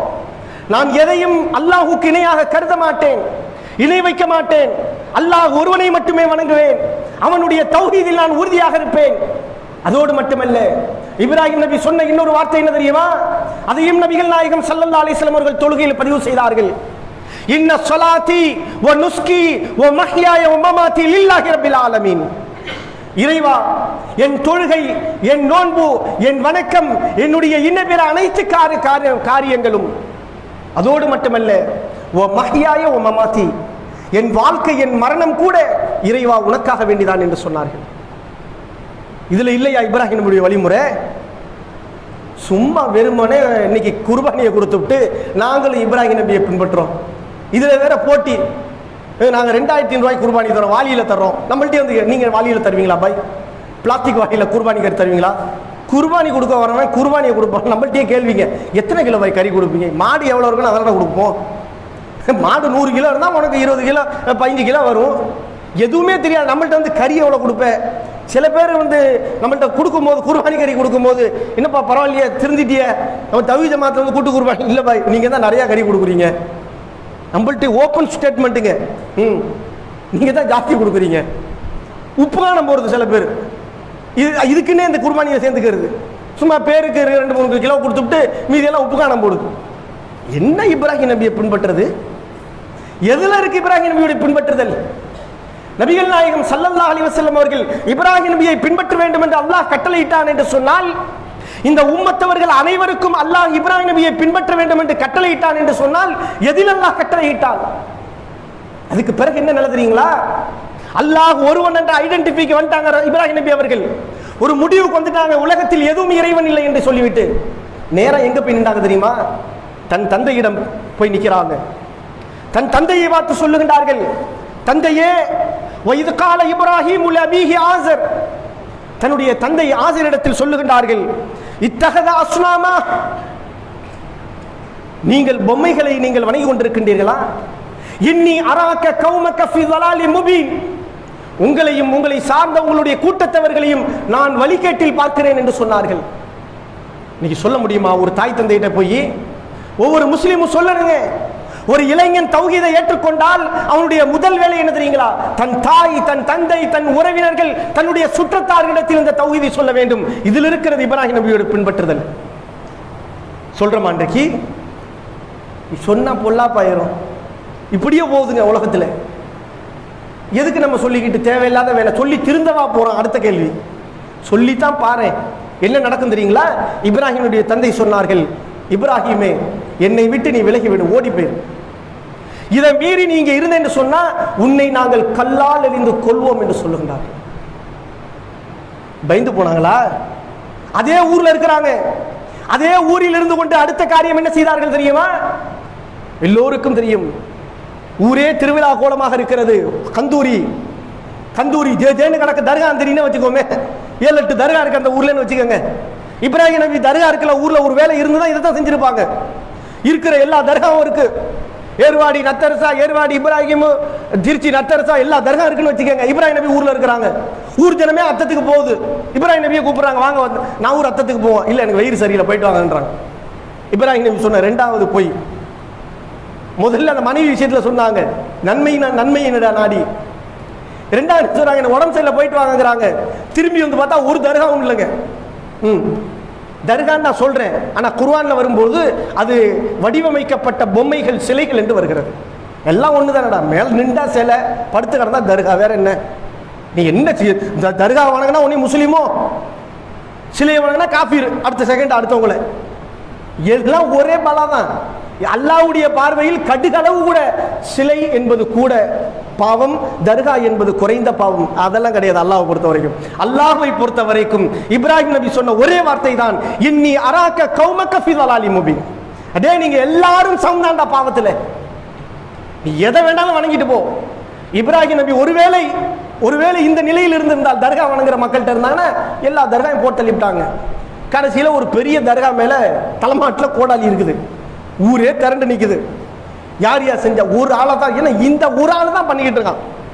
நான் எதையும் அல்லாஹுக்கு இணையாக கருத மாட்டேன், இணை வைக்க மாட்டேன், அல்லாஹ் ஒருவனை மட்டுமே வணங்குவேன், அவனுடைய தௌஹீதில் நான் உறுதியாக இருப்பேன். அதோடு மட்டுமல்ல, இப்ராஹிம் நபி சொன்ன இன்னொரு வார்த்தை என்ன தெரியுமா? அதையும் நபிகள் நாயகம் ஸல்லல்லாஹு அலைஹி வஸல்லம் அவர்கள் தொழுகையில் பதிவு செய்தார்கள். இன்ன ஸலாத்தி வ நுஸ்கி வ மஹ்யாய வ மமாத்தி லில்லாஹி ரப்பில் ஆலமீன். இறைவா, என் தொழுகை, என் நோன்பு, என் வணக்கம், என்னுடைய இன்னபிற அனைத்து காரியங்களும், அதோடு மட்டுமல்ல, வ மஹ்யாய வ மமாத்தி, என் வாழ்க்கை, என் மரணம் கூட இறைவா உனக்காக வேண்டிதான் என்று சொன்னார்கள். இதுல இல்லையா இப்ராஹிம் நபியுடைய வழிமுறை? சும்மா வெறுமனே இன்னைக்கு குர்பானியை கொடுத்து விட்டு நாங்களும் இப்ராஹிம் நபியை பின்பற்றுறோம். இதுல வேற போட்டி, நாங்க 2500 ரூபாய் குர்பானி தரோம், வாளியில தர்றோம். நம்மள்ட்டே வந்து நீங்க வாளியில தருவீங்களா பாய்? பிளாஸ்டிக் வாளியில குர்பானி கறி தருவீங்களா? குர்பானி கொடுக்க வரவன் குர்பானியை கொடுப்பான். நம்மள்ட்டே கேள்விங்க, எத்தனை கிலோ பாய் கறி கொடுப்பீங்க? மாடு எவ்வளவு இருக்குன்னு அதெல்லாம் கொடுப்போம். மாடு 100 கிலோ இருந்தா உனக்கு 20 கிலோ 15 கிலோ வரும். எதுவுமே தெரியாது. நம்மள்ட்ட வந்து கறி எவ்வளவு கொடுப்பேன். சில பேர் வந்து நம்மள்ட்ட கொடுக்கும்போது, குர்பானி கறி கொடுக்கும்போது, என்னப்பா பரவாயில்லையே திருந்திட்டிய, நம்ம தவி ஜமாத்துல வந்து கூட்டு குர்பானி இல்லை பாய், நீங்க தான் நிறைய கறி கொடுக்குறீங்க. நம்மள்ட்ட ஓப்பன் ஸ்டேட்மெண்ட்டுங்க, நீங்க தான் ஜாஸ்தி கொடுக்குறீங்க. உப்பு காணம் போறது சில பேர். இதுக்குன்னே இந்த குர்பானியை சேர்ந்துக்கிறது. சும்மா பேருக்கு 2-3 கிலோ கொடுத்துட்டு மீதியெல்லாம் உப்பு காணம் போடுது. என்ன இப்ராஹிம் நபியை பின்பற்றுறது? எதுல இருக்கு இப்ராஹிம் நபியுடைய பின்பற்றுதல்? நபிகள் நாயகம் ஸல்லல்லாஹு அலைஹி வஸல்லம் அவர்கள் இப்ராஹிம் நபியை பின்பற்ற வேண்டும் என்று அல்லாஹ் கட்டளையிட்டான் என்று சொன்னால், இந்த உம்மத்தவர்கள் அனைவருக்கும் அல்லாஹ் இப்ராஹிம் நபியை பின்பற்ற வேண்டும் என்று கட்டளையிட்டான் என்று சொன்னால், எதில் அல்லாஹ் கட்டளையிட்டான்? அதுக்கு பிறகு என்ன நடந்துறீங்களா? அல்லாஹ் ஒருவன் என்ற ஐடென்டிஃபிக்கு வந்துட்டாங்க இப்ராஹிம் நபி அவர்கள். ஒரு முடிவுக்கு வந்துட்டாங்க, உலகத்தில் எதுவும் இறைவன் இல்லை என்று சொல்லிவிட்டு நேரா எங்க போய் நின்றாங்க தெரியுமா? தன் தந்தையிடம் போய் நிற்கிறாங்க. தன் தந்தையை பார்த்து சொல்லுகின்றார்கள், தந்தையே, வயது கால இப்ராஹிம் அபீஹி ஆஸர், தன்னுடைய தந்தை ஆஸரிடத்தில் சொல்லுகின்றார்கள், இத்தகத அஸ்னாமா, நீங்கள் பொம்மைகளை நீங்கள் வணங்கி கொண்டிருக்கின்றீர்களா? இன்னி அராக்க கௌமக ஃபீ ضلال முபீன், உங்களையும் உங்களை சார்ந்த உங்களுடைய கூட்டத்தவர்களையும் நான் வழிகேட்டில் பார்க்கிறேன் என்று சொன்னார்கள். இன்னைக்கு சொல்ல முடியுமா? ஒரு தாய் தந்தையிட்ட போய் ஒவ்வொரு முஸ்லீமும் சொல்லணுங்க, ஒரு இளைஞன் தௌஹீதை ஏற்றுக்கொண்டால் அவனுடைய முதல் வேலை என்ன தெரியுங்களா? தன் தாய், தன் தந்தை, தன் உறவினர்கள், தன்னுடைய சுற்றத்தார்களிடத்தில் இந்த தௌஹீதை சொல்ல வேண்டும். இதில் இருக்கிறது இப்ராஹிம் நபியோட பின்பற்றுதல். சொல்றமா? இன்றைக்கு சொன்னா பொல்லாப்பாயிரும். இப்படியே போகுதுங்க உலகத்தில். எதுக்கு நம்ம சொல்லிக்கிட்டு தேவையில்லாத வேலை? சொல்லி திருந்தவா போறோம்? அடுத்த கேள்வி. சொல்லித்தான் பாரு என்ன நடக்கும் தெரியுங்களா? இப்ராஹிமுடைய தந்தை சொன்னார்கள், இப்ராஹிமே, என்னை விட்டு நீ விலகிவிடு, ஓடி போயிரு. இதை மீறி நீங்க இருந்தேன்னு சொன்னா உன்னை நாங்கள் கல்லால் எறிந்து கொள்வோம் என்று சொல்லுகின்றார்கள். பயந்து போனாங்களா? அதே ஊர்ல இருக்கிறாங்க. அதே ஊரில் இருந்து கொண்டு அடுத்த காரியம் என்ன செய்தார்கள் தெரியுமா? எல்லோருக்கும் தெரியும். ஊரே திருவிழா கோலமாக இருக்கிறது. கந்தூரி கந்தூரி ஜேன்னு கிடக்க தர்கா தெரியுன்னு வச்சுக்கோமே. 7-8 தர்கா இருக்கு அந்த ஊர்லன்னு வச்சுக்கோங்க. இப்ராஹிம் நபி தர்கா இருக்கல ஊர்ல ஒரு வேலை இருந்துதான் இதை தான் செஞ்சிருப்பாங்க. இருக்கிற எல்லா தர்காவும் இருக்கு. ஏர்வாடி நத்தரசா, ஏர்வாடி இப்ராஹிம், திருச்சி நத்தரசா, எல்லா தர்கா இருக்குன்னு வச்சுக்கோங்க. இப்ராஹிம் நபி ஊர்ல இருக்கிறாங்க. ஊர் ஜனமே அத்தத்துக்கு போகுது. இப்ராஹிம் நபியை கூப்பிடுறாங்க, வாங்க வந்து நான் ஊர் அத்தத்துக்கு போவோம். இல்ல எனக்கு வயிறு சரியில்லை, போயிட்டு வாங்கன்றாங்க. இப்ராஹிம் நபி சொன்ன 2வது பொய். முதல்ல அந்த மனைவி விஷயத்துல சொன்னாங்க, நன்மையினடா நாடி. 2வது சொல்றாங்க, உடம்பு சரியில்லை, போயிட்டு வாங்குறாங்க. திரும்பி வந்து பார்த்தா ஒரு தர்காவும் இல்லைங்க. தர்கான்னு நான் சொல்றேன், ஆனா குர்ஆன்ல வரும்போது அது வடிவமைக்கப்பட்ட பொம்மைகள், சிலைகள் என்று வருகிறது. எல்லாம் ஒண்ணுதானடா. மேல் நின்றா சிலை, படுத்து கிடந்தா தர்கா. வேற என்ன? நீ என்ன தர்கா வணங்கினா உன்னை முஸ்லீமோ, சிலையை வணங்கினா காஃபிர், அடுத்த செகண்ட் அடுத்தவங்களை. எல்லாம் ஒரே பலா தான். அல்லாஹ்வுடைய பார்வையில் கடுகளவு கூட சிலை என்பது கூட பாவம், தர்கா என்பது குறைந்த பாவம். அதெல்லாம் கிடையாது அல்லாஹ்வை பொறுத்த வரைக்கும். அல்லாஹ்வை பொறுத்த வரைக்கும் இப்ராஹிம் நபி சொன்ன ஒரே வார்த்தை தான், இன்னி அராக்க கௌமக ஃபீ ضلال முபீன். அடே, நீங்க எல்லாரும் சமந்தாண்டா பாவத்துல, நீ எதை வேண்டாலும் வணங்கிட்டு போ. இப்ராஹிம் நபி ஒருவேளை இந்த நிலையில் இருந்திருந்தால், தர்கா வணங்குற மக்கள்கிட்ட இருந்தாங்கன்னா எல்லா தர்காவையும் போட்டு தள்ளிவிட்டாங்க. கடைசியில ஒரு பெரிய தர்கா மேல தலைமாட்டில் கோடாலி இருக்குது. ஊரே திரண்டு நிக்குது. யார் யார் செஞ்ச? ஒரு ஆளை தான். ஏன்னா இந்த ஒரு ஆள் தான் பண்ணிக்கிட்டு இருக்கான்.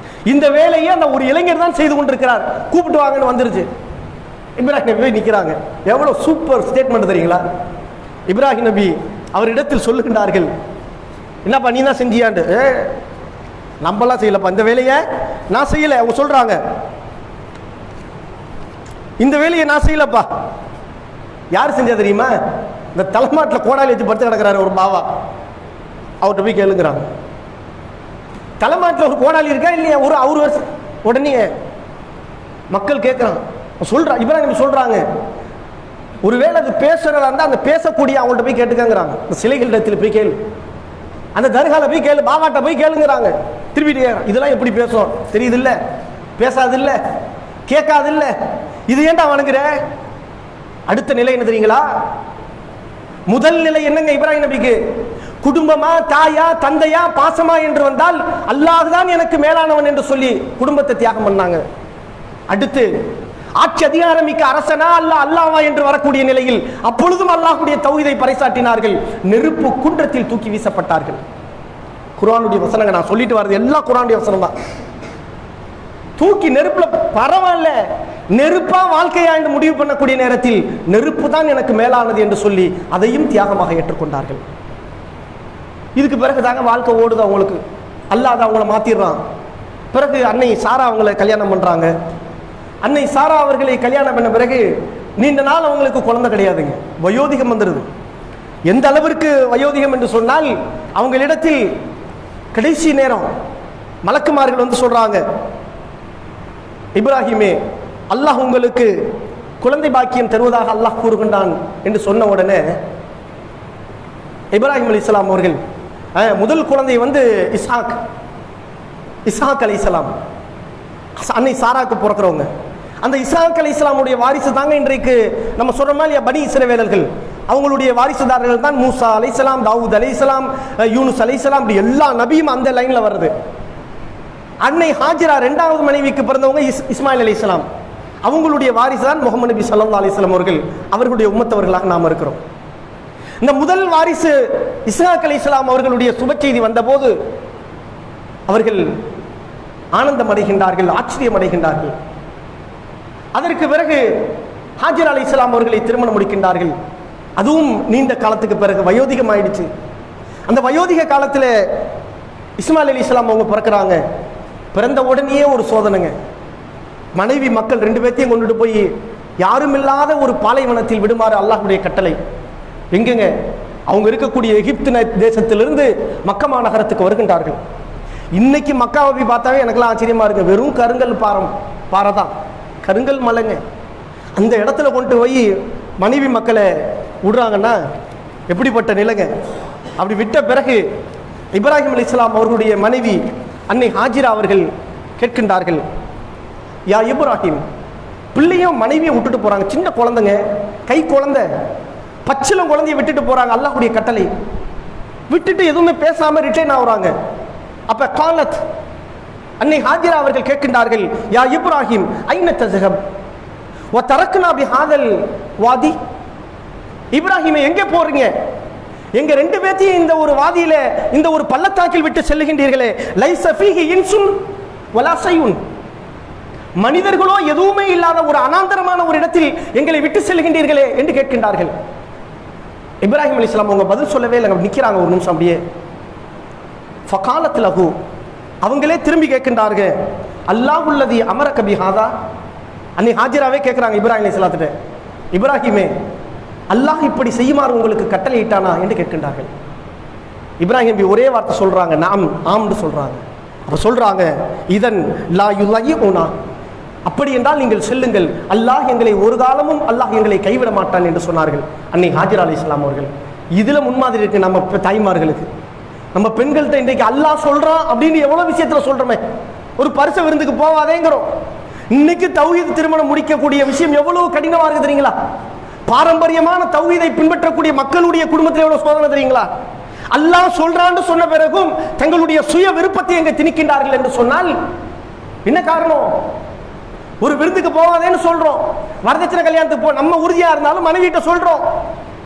இந்த வேலையை அந்த ஒரு இளைஞர் தான் செய்து கொண்டிருக்கிறார். கூப்பிட்டு வாங்கன்னு வந்துருச்சு. இப்ராஹிம் நபி போய் நிற்கிறாங்க. எவ்வளவு சூப்பர் ஸ்டேட்மெண்ட் தெரியுங்களா? இப்ராஹிம் நபி அவரிடத்தில் சொல்லுகின்றார்கள், என்னப்பா நீ தான் செஞ்சியாண்டு? நம்மளாம் செய்யலப்பா இந்த வேலையை, நான் செய்யல. அவங்க சொல்றாங்க, இந்த வேலையை நான் செய்யலப்பா. யார் செஞ்சா தெரியுமா? இந்த தலைமாட்டில் கோடாலி வச்சு படுத்து கிடக்கிறாரு ஒரு பாவா. அவர்கிட்ட போய் கேளுங்கிறாங்க, தலைமாட்டில் ஒரு கோடாலி இருக்கா இல்லையா? ஒரு வருஷம். உடனே மக்கள் கேட்கிறான், சொல்றா இப்ராஹிம் சொல்றாங்க, ஒருவேளை அது பேசுறதா இருந்தா அந்த பேசக்கூடிய அவங்கள்ட்ட போய் கேட்டுக்கங்கிறாங்க. இந்த சிலைகளிடத்தில் போய் கேளு, அந்த தர்கால போய் கேளு, பாவாட்ட போய் கேளுங்கிறாங்க. திருப்பி இதெல்லாம் எப்படி பேசும் தெரியுது இல்ல, பேசாது இல்ல, கேட்காது இல்ல, இது ஏன்டா வணங்குற? அடுத்த நிலை என்ன தெரியுங்களா? முதல் நிலை என்னங்க இப்ராஹிம் நபிக்கு? குடும்பமா, தாயா, தந்தையா, பாசமா என்று வந்தால் அல்லாஹ் தான் எனக்கு மேலானவன் என்று சொல்லி குடும்பத்தை தியாகம் பண்ணாங்க. அடுத்து ஆட்சி அதிகாரமிக்க அரசனா அல்லாஹ்வா என்று வரக்கூடிய நிலையில் அப்பொழுதும் அல்லாஹ்வுடைய தௌஹீதை பறைசாற்றினார்கள். நெருப்பு குன்றத்தில் தூக்கி வீசப்பட்டார்கள். குர்ஆனுடைய வசனங்க நான் சொல்லிட்டு வரது எல்லாம் குர்ஆனுடைய வசனம் தான். தூக்கி நெருப்புல, பரவாயில்ல நெருப்பா வாழ்க்கையா என்று முடிவு பண்ணக்கூடிய நேரத்தில் நெருப்பு தான் எனக்கு மேலானது என்று சொல்லி அதையும் தியாகமாக ஏற்றுக்கொண்டார்கள். இதுக்கு பிறகு தாங்க வாழ்க்கை ஓடுது அவங்களுக்கு. அல்லாஹ் அவங்கள மாத்திடுறான். பிறகு அன்னை சாரா அவங்களை கல்யாணம் பண்றாங்க. அன்னை சாரா அவர்களை கல்யாணம் பண்ண பிறகு நீண்ட நாள் அவங்களுக்கு குழந்தை கிடையாதுங்க, வயோதிகம் வந்துடுது. எந்த அளவிற்கு வயோதிகம் என்று சொன்னால், அவங்களிடத்தில் கடைசி நேரம் மலக்குமார்கள் வந்து சொல்றாங்க, இப்ராஹிமே, அல்லாஹ் உங்களுக்கு குழந்தை பாக்கியம் தருவதாக அல்லாஹ் கூறுகின்றான் என்று சொன்ன உடனே இப்ராஹிம் அலைஹிஸ்ஸலாம் அவர்கள் முதல் குழந்தை வந்து இஸ்ஹாக் அலைஹிஸ்ஸலாம், அன்னை சாராக்கு பிறக்கிறவங்க. அந்த இஸ்ஹாக் அலைஹிஸ்ஸலாமுடைய வாரிசு தாங்க இன்றைக்கு நம்ம சொல்ற மாதிரி பனி இஸ்ரவேலர்கள். அவங்களுடைய வாரிசுதாரர்கள் தான் மூசா அலைஹிஸ்ஸலாம், தாவூத் அலைஹிஸ்ஸலாம், யூனுஸ் அலைஹிஸ்ஸலாம், இப்படி எல்லா நபியும் அந்த லைன்ல வருது. அன்னை ஹாஜிரா இரண்டாவது மனைவிக்கு பிறந்தவங்க இஸ்மாயில் அலைஹிஸ்ஸலாம், அவங்களுடைய வாரிசு தான் முகமது நபி ஸல்லல்லாஹு அலைஹி வஸல்லம் அவர்கள். அவர்களுடைய உம்மத்தவர்களாக நாம் இருக்கிறோம். இந்த முதல் வாரிசு இஸ்ஹாக் அலைஹிஸ்ஸலாம் அவர்களுடைய சுப செய்தி வந்தபோது அவர்கள் ஆனந்தம் அடைகின்றார்கள், ஆச்சரியம் அடைகின்றார்கள். அதற்கு பிறகு ஹாஜிரா அலைஹிஸ்ஸலாம் அவர்களை திருமணம் முடிக்கின்றார்கள். அதுவும் நீண்ட காலத்துக்கு பிறகு வயோதிகம் ஆயிடுச்சு. அந்த வயோதிக காலத்தில் இஸ்மாயில் அலைஹிஸ்ஸலாம் அவங்க பிறக்கிறாங்க. பிறந்த உடனேயே ஒரு சோதனைங்க. மனைவி மக்கள் ரெண்டு பேர்த்தையும் கொண்டுட்டு போய் யாரும் இல்லாத ஒரு பாலைவனத்தில் விடுமாறு அல்லாஹ்வுடைய கட்டளை. எங்கெங்க? அவங்க இருக்கக்கூடிய எகிப்து தேசத்திலிருந்து மக்கா நகரத்துக்கு வருகின்றார்கள். இன்னைக்கு மக்காவை போய் பார்த்தாவே எனக்கெல்லாம் ஆச்சரியமா இருக்கு. வெறும் கருங்கல் பாறை தான், கருங்கல் மலைங்க. அந்த இடத்துல கொண்டு போய் மனைவி மக்களை விடுறாங்கன்னா எப்படிப்பட்ட நிலைங்க. அப்படி விட்ட பிறகு இப்ராஹிம் அலைஹிஸ்ஸலாம் அவர்களுடைய மனைவி அன்னை ஹாஜிரா அவர்கள் கேட்கின்றார்கள், யா இப்ராஹிம், பிள்ளையும் மனைவியை விட்டுட்டு போறாங்க, சின்ன குழந்தைங்க, கை குழந்தை, பச்சிலம் குழந்தைய விட்டுட்டு போறாங்க. அல்லாஹ்வுடைய கட்டளை விட்டுட்டு எதுவுமே பேசாம ரிட்டர்ன் ஆகுறாங்க. அப்ப காலத் அன்னை ஹாஜிரா அவர்கள் கேட்கின்றார்கள், யா இப்ராஹிம் ஐன தஸ்ஹப் வ தரக்னா பிஹாதல் வாதி. இப்ராஹிமே, எங்கே போறீங்க? எங்க ரெண்டு பேத்தையும் இந்த ஒரு வாதியில, இந்த ஒரு பள்ளத்தாக்கில் விட்டு செல்லுகின்றீர்களே, லைஸ ஃபீஹி இன்சுன் வலா ஷைஉன், மனிதர்களோ எதுவுமே இல்லாத ஒரு அனாந்தரமான ஒரு இடத்தில் எங்களை விட்டு செல்கின்றீர்களே என்று கேட்கின்றார்கள். இப்ராஹிம் அலைஹிஸ்ஸலாம் அவங்க பதில் சொல்லவே இல்லை, நிற்கிறாங்க ஒரு நிமிஷம் அப்படியே. ஃபகாலத் லஹு, அவங்களே திரும்பி கேட்கின்றார்கள், அல்லாஹுல்லதி அமரக பிஹாதா. அன்னை ஹாஜிராவே கேட்கிறாங்க இப்ராஹிம் அலைஹிஸ்ஸலாத்திட்ட, இப்ராஹிமே, அல்லாஹ் இப்படி செய்யுமாறு உங்களுக்கு கட்டளையிட்டானா என்று கேட்கின்றார்கள். இப்ராஹிம் ஒரே வார்த்தை சொல்றாங்க, நாம் ஆம்னு சொல்றாங்க. அப்ப சொல்றாங்க, இதன் லா யுலையுனா, அப்படி என்றால் நீங்கள் செல்லுங்கள், அல்லாஹ் எங்களை ஒரு காலமும் அல்லாஹ் எங்களை கைவிட மாட்டான் என்று சொன்னார்கள் அன்னை ஹாஜிரா அலைஹிஸ்ஸலாம் அவர்கள். இதுல முன்மாதிரி இருக்கு நம்ம தாய்மார்களுக்கு. நம்ம பெண்கள்கிட்ட இன்றைக்கு அல்லாஹ் சொல்றான் அப்படின்னு எவ்வளவு விஷயத்துல சொல்றோமே. ஒரு பரிசு விருந்துக்கு போவாதேங்கிறோம். இன்னைக்கு தௌஹீத் திருமணம் முடிக்கக்கூடிய விஷயம் எவ்வளவு கடினமா இருக்கு தெரியுங்களா? பாரம்பரியமான தௌஹீதை பின்பற்றக்கூடிய மக்களுடைய குடும்பத்தில் எவ்வளவு சோதனை தெரியுங்களா? அல்லாஹ் சொல்றான்னு சொன்ன பிறகும் தங்களுடைய சுய விருப்பத்தை எங்க திணிக்கின்றார்கள் என்று சொன்னால் என்ன காரணம்? ஒரு விருந்துக்கு போவாதேன்னு சொல்றோம், வரதட்சணை கல்யாணத்துக்கு போ, நம்ம உறுதியா இருந்தாலும் மனைவிட்ட சொல்றோம்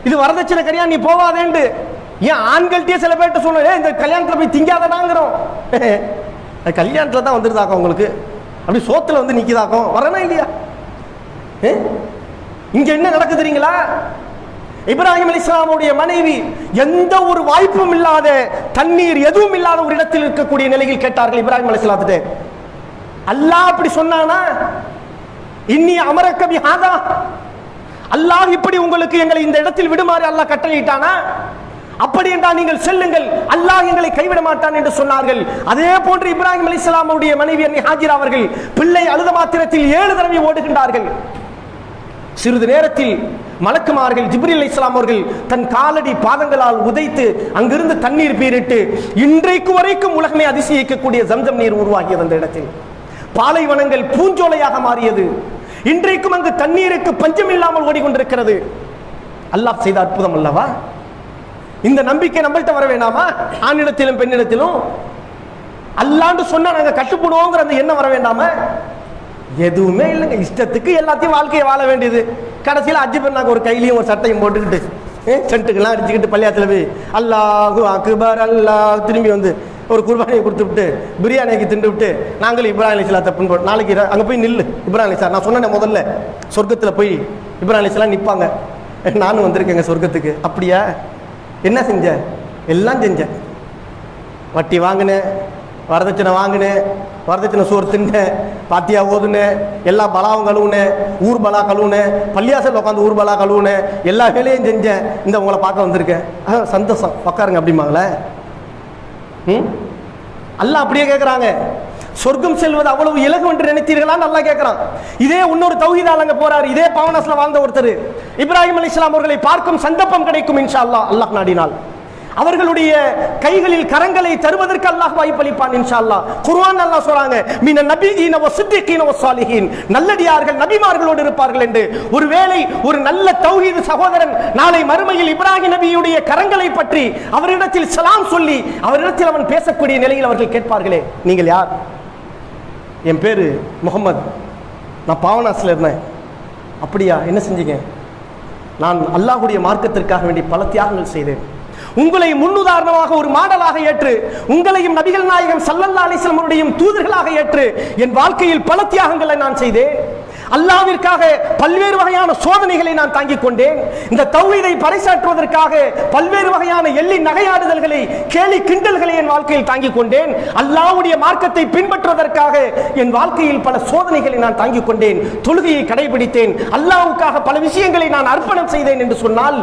இது வரதட்சணை கல்யாணம், நீ போவாதேன்னு. ஏன் ஆண்கள்கிட்டயே சில பேர்கிட்ட சொல்றேன், இந்த கல்யாணத்துல போய் திங்காதடாங்கிறோம். கல்யாணத்துல தான் வந்துருதாக்கும் உங்களுக்கு, அப்படி சோத்துல வந்து நிக்குதாக்கும், வரணும் இல்லையா? இங்க என்ன நடக்குது தெரியுங்களா? இப்ராஹிம் அலைஹிஸ்ஸலாமுடைய மனைவி எந்த ஒரு வாய்ப்பும் இல்லாத, தண்ணீர் எதுவும் இல்லாத ஒரு இடத்தில் இருக்கக்கூடிய நிலையில் கேட்டார்கள் இப்ராஹிம் அலைஹிஸ்ஸலாத்திட்ட, அல்லாஹ் அப்படி சொன்னானா? இன்னி அமரக பிஹாதா, அல்லாஹ் இப்படி உங்களுக்கு எங்களை இந்த இடத்தில் விடுமாறு அல்லாஹ் கட்டளையிட்டானா? அப்படி என்றால் நீங்கள் செல்லுங்கள், அல்லாஹ் எங்களை கைவிட மாட்டான் என்று சொன்னார்கள். அதே போன்று இப்ராஹிம் அலைஹிஸ்ஸலாமுடைய மனைவி அன்னை ஹாஜிரா அவர்கள் பிள்ளை அழுத மாத்திரத்தில் 7 தடவை ஓடுகின்றார்கள். சிறிது நேரத்தில் மலக்குமார்கள் ஜிப்ரீல் அலைஹிஸ்ஸலாம் அவர்கள் தன் காலடி பாதங்களால் உதைத்து அங்கிருந்து தண்ணீர் பீரிட்டு இன்றைக்கு வரைக்கும் உலகமே அதிசயிக்கக்கூடிய ஜம்ஜம் நீர் உருவாகியது. அந்த இடத்தில் பாலைவனங்கள் பூஞ்சோலையாக மாறியது. இன்றைக்கும் அங்கு தண்ணீருக்கு பஞ்சம் இல்லாமல் ஓடிக்கொண்டிருக்கிறது. அல்லாஹ் செய்த அற்புதம் அல்லவா? இந்த நம்பிக்கை நம்மள்கிட்ட வர வேண்டாமா? ஆணிடத்திலும் பெண்ணிடத்திலும் அல்லாண்டு சொன்னா நாங்க கட்டுப்படுவோங்கிற அந்த எண்ணம் வர வேண்டாமா? எதுவுமே இல்லைங்க, இஷ்டத்துக்கு எல்லாத்தையும் வாழ்க்கையை வாழ வேண்டியது. கடைசியில் அஜி பெருநாக்கு ஒரு கையிலையும் ஒரு சட்டையும் போட்டுக்கிட்டு சென்ட்டுக்கெல்லாம் அடிச்சுக்கிட்டு பள்ளியாத்தில் போய் அல்லாஹு அக்பர் அல்லாஹ் திரும்பி வந்து ஒரு குர்பானியை கொடுத்து விட்டு பிரியாணிக்கு திண்டு விட்டு நாங்களும் இப்ராஹிம் அலைஹிஸ்ஸலாம் தப்புன்னு போட்டு நாளைக்கு அங்கே போய் நில்லு இப்ராஹிம் அலைஹிஸ்ஸலாம். நான் சொன்னேன் முதல்ல, சொர்க்கத்தில் போய் இப்ராஹிம் அலைஹிஸ்ஸலாம் நிற்பாங்க, நானும் வந்திருக்கேங்க சொர்க்கத்துக்கு. அப்படியா? என்ன செஞ்ச? எல்லாம் செஞ்சேன். வட்டி வாங்கினேன், வரதட்சணை வாங்கினேன், வரதட்சணை சோறு தின்ன, பாத்தியா ஓதுன, எல்லா பலாவும் கழுவுன, ஊர் பலா கழுவுன, பள்ளியாசல் உட்காந்து ஊர் பலா கழுவுன, எல்லா வேலையும் செஞ்சேன், இந்த உங்களை பார்க்க வந்திருக்கேன், சந்தோஷம் உட்காருங்க அப்படிமாங்களே. அல்லாஹ் அப்படியே கேட்குறாங்க, சொர்க்கம் செல்வது அவ்வளவு இலகு என்று நினைத்தீர்களான்னு நல்லா கேட்கிறான். இதே இன்னொரு தௌஹீதால அங்க போறாரு, இதே பாவனாஸ்ல வாழ்ந்த ஒருத்தர் இப்ராஹிம் அலைஹிஸ்ஸலாம் அவர்களை பார்க்கும் சந்தர்ப்பம் கிடைக்கும் இன்ஷா அல்லாஹ், அல்லாஹ் நாடினால் அவர்களுடைய கைகளில் கரங்களை தருவதற்கு அல்லாஹ் வாய்ப்பளிப்பான் இன்ஷா அல்லாஹ். குர்ஆன் அல்லாஹ் சொல்றாங்க, மின நபியீன வஸித்தீகீன வஸாலிஹீன், நல்லடியார்கள் நபிமார்களோடு இருப்பார்கள் என்று. ஒருவேளை ஒரு நல்ல தௌஹீத் சகோதரன் நாளை மறுமையில் இப்ராஹிம் நபியுடைய கரங்களை பற்றி அவரிடத்தில் சலாம் சொல்லி அவரிடத்தில் அவன் பேசக்கூடிய நிலையில் அவர்கள் கேட்பார்களே, நீங்கள் யார்? என் பேரு முகமது, நான் பாவனாஸ்ல இருந்தேன். அப்படியா, என்ன செஞ்சீங்க? நான் அல்லாஹ்வுடைய மார்க்கத்திற்காக வேண்டி பல தியாகங்கள் செய்தேன். உங்களை முன்னுதாரணமாக ஒரு மாடலாக ஏற்று, உங்களையும் நபிகள் நாயகம் ஸல்லல்லாஹு அலைஹி வஸல்லம் அவருடைய தூதர்களாக ஏற்று என் வாழ்க்கையில் பல தியாகங்களை நான் செய்தேன். அல்லாஹ்விற்காக பல்வேறு வகையான சோதனைகளை நான் தாங்கிக் கொண்டேன். இந்த தௌஹீதை பறைசாற்றுவதற்காக பல்வேறு வகையான எள்ளி நகையாடுதல்களை, கேலி கிண்டல்களை என் வாழ்க்கையில் தாங்கிக் கொண்டேன். அல்லாஹ்வுடைய மார்க்கத்தை பின்பற்றுவதற்காக என் வாழ்க்கையில் பல சோதனைகளை நான் தாங்கிக் கொண்டேன். தொழுகையை கடைபிடித்தேன், அல்லாஹ்வுக்காக பல விஷயங்களை நான் அர்ப்பணம் செய்தேன் என்று சொன்னால்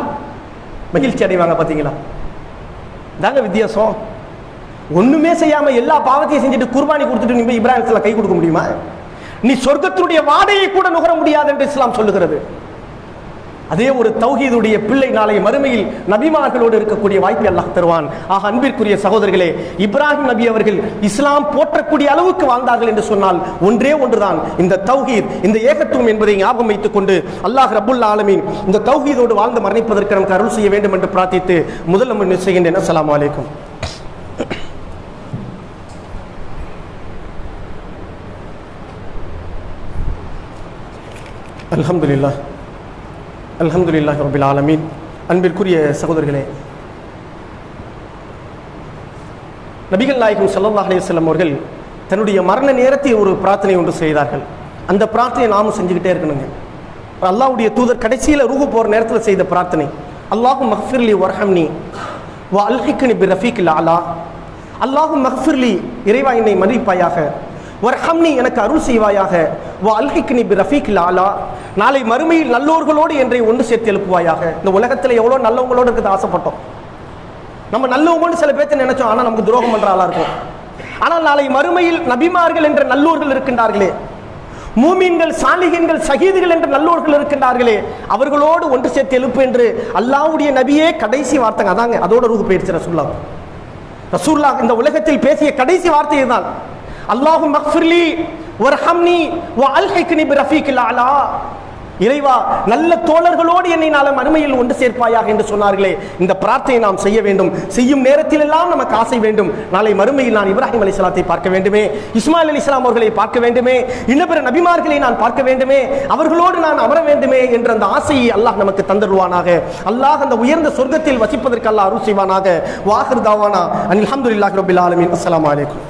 மகிழ்ச்சி அடைவாங்க. பாத்தீங்களா, தாங்க வித்தியாசம். ஒண்ணுமே செய்யாம எல்லா பாவத்தையும் செஞ்சுட்டு குர்பானி கொடுத்துட்டு நீ இப்ராஹிம் கை கொடுக்க முடியுமா? நீ சொர்க்கத்துடைய வாடையை கூட நுகர முடியாது என்று இஸ்லாம் சொல்லுகிறது. அதே ஒரு தௌஹீதுடைய பிள்ளை நாளை மறுமையில் நபிமார்களோடு இருக்கக்கூடிய வாய்ப்பை அல்லாஹ் தருவான். ஆக அன்பிற்குரிய சகோதரர்களே, இப்ராஹிம் நபி அவர்கள் இஸ்லாம் போற்றக்கூடிய அளவுக்கு வாழ்ந்தார்கள் என்று சொன்னால் ஒன்றே ஒன்றுதான் இந்த தௌஹீத், இந்த ஏகத்துவம் என்பதை ஞாபகம் வைத்துக் கொண்டு அல்லாஹ் ரப்புல் ஆலமீன் இந்த தௌஹீதோடு வாழ்ந்து மரணிப்பதற்கு நமக்கு அருள் செய்ய வேண்டும் என்று பிரார்த்தித்து முதல் செய்கின்றேன். அஸ்ஸலாமு அலைக்கும். அல்ஹம்துலில்லாஹ் அல்ஹம்துலில்லாஹி ரப்பில் ஆலமீன். அன்பிற்குரிய சகோதரர்களே, நபிகள் நாயகம் ஸல்லல்லாஹு அலைஹி வஸல்லம் அவர்கள் தன்னுடைய மரண நேரத்தில் ஒரு பிரார்த்தனை ஒன்று செய்தார்கள். அந்த பிரார்த்தனையை நாமும் செஞ்சுக்கிட்டே இருக்கணுங்க. அல்லாஹ்வுடைய தூதர் கடைசியில் ரூஹு போகிற நேரத்தில் செய்த பிரார்த்தனை, அல்லாஹும் மக்ஃபிர்லி வர்ஹம்னி வ அல்ஹிக்னி பி ரஃபீக்கில் அலா. அல்லாஹும் மக்ஃபிர்லி, இறைவா என்னை மன்னிப்பாயாக, வர்ஹம்னி எனக்கு அருள் செய்வாயாக, வ அல்ஹிக்னி பி ரஃபீக்கில் அலா, நாளை மறுமையில் நல்லோர்களோடு என்றை ஒன்று சேர்த்து எழுப்புவாயாக. இந்த உலகத்தில் எவ்வளோ நல்லவங்களோடு இருக்கிறது ஆசைப்பட்டோம். நம்ம நல்லவங்கன்னு சில பேர்த்த நினைச்சோம், ஆனால் நமக்கு துரோகம் பண்ற ஆளா இருக்கும். ஆனால் நாளை மறுமையில் நபிமார்கள் என்ற நல்லோர்கள் இருக்கின்றார்களே, மூமின்கள், சாலிஹீன்கள், ஷஹீதுகள் என்ற நல்லோர்கள் இருக்கின்றார்களே, அவர்களோடு ஒன்று சேர்த்து எழுப்பு என்று அல்லாஹ்வுடைய நபியே கடைசி வார்த்தை அதாங்க. அதோட ரூஹ் போயிடுச்சு ரசூலுல்லாஹ். ரசூலுல்லாஹ் இந்த உலகத்தில் பேசிய கடைசி வார்த்தை இதுதான், அல்லாஹும் மக்ஃபிர்லி வர்ஹம்னி வ அல்ஹிக்னி பி ரஃபீக்கில் அலா. இறைவா, நல்ல தோழர்களோடு என்னை நாளை மறுமையில் ஒன்று சேர்ப்பாயாக என்று சொன்னார்களே, இந்த பிரார்த்தனை நாம் செய்ய வேண்டும். செய்யும் நேரத்தில் எல்லாம் நமக்கு ஆசை வேண்டும், நாளை மறுமையில் நான் இப்ராஹிம் அலைஹிஸ்ஸலாத்தை பார்க்க வேண்டுமே, இஸ்மாயில் அலைஹிஸ்ஸலாம் அவர்களை பார்க்க வேண்டுமே, இன்ன பிற நபிமார்களை நான் பார்க்க வேண்டுமே, அவர்களோடு நான் அமர வேண்டுமே என்ற அந்த ஆசையை அல்லாஹ் நமக்கு தந்தருவானாக. அல்லாஹ் அந்த உயர்ந்த சொர்க்கத்தில் வசிப்பதற்கு அல்லாஹ் அருள் செய்வானாக. வாஹிர் தாவானா அல்ஹம்துலில்லாஹி ரப்பில் ஆலமீன். அஸ்ஸலாமு அலைக்கும்.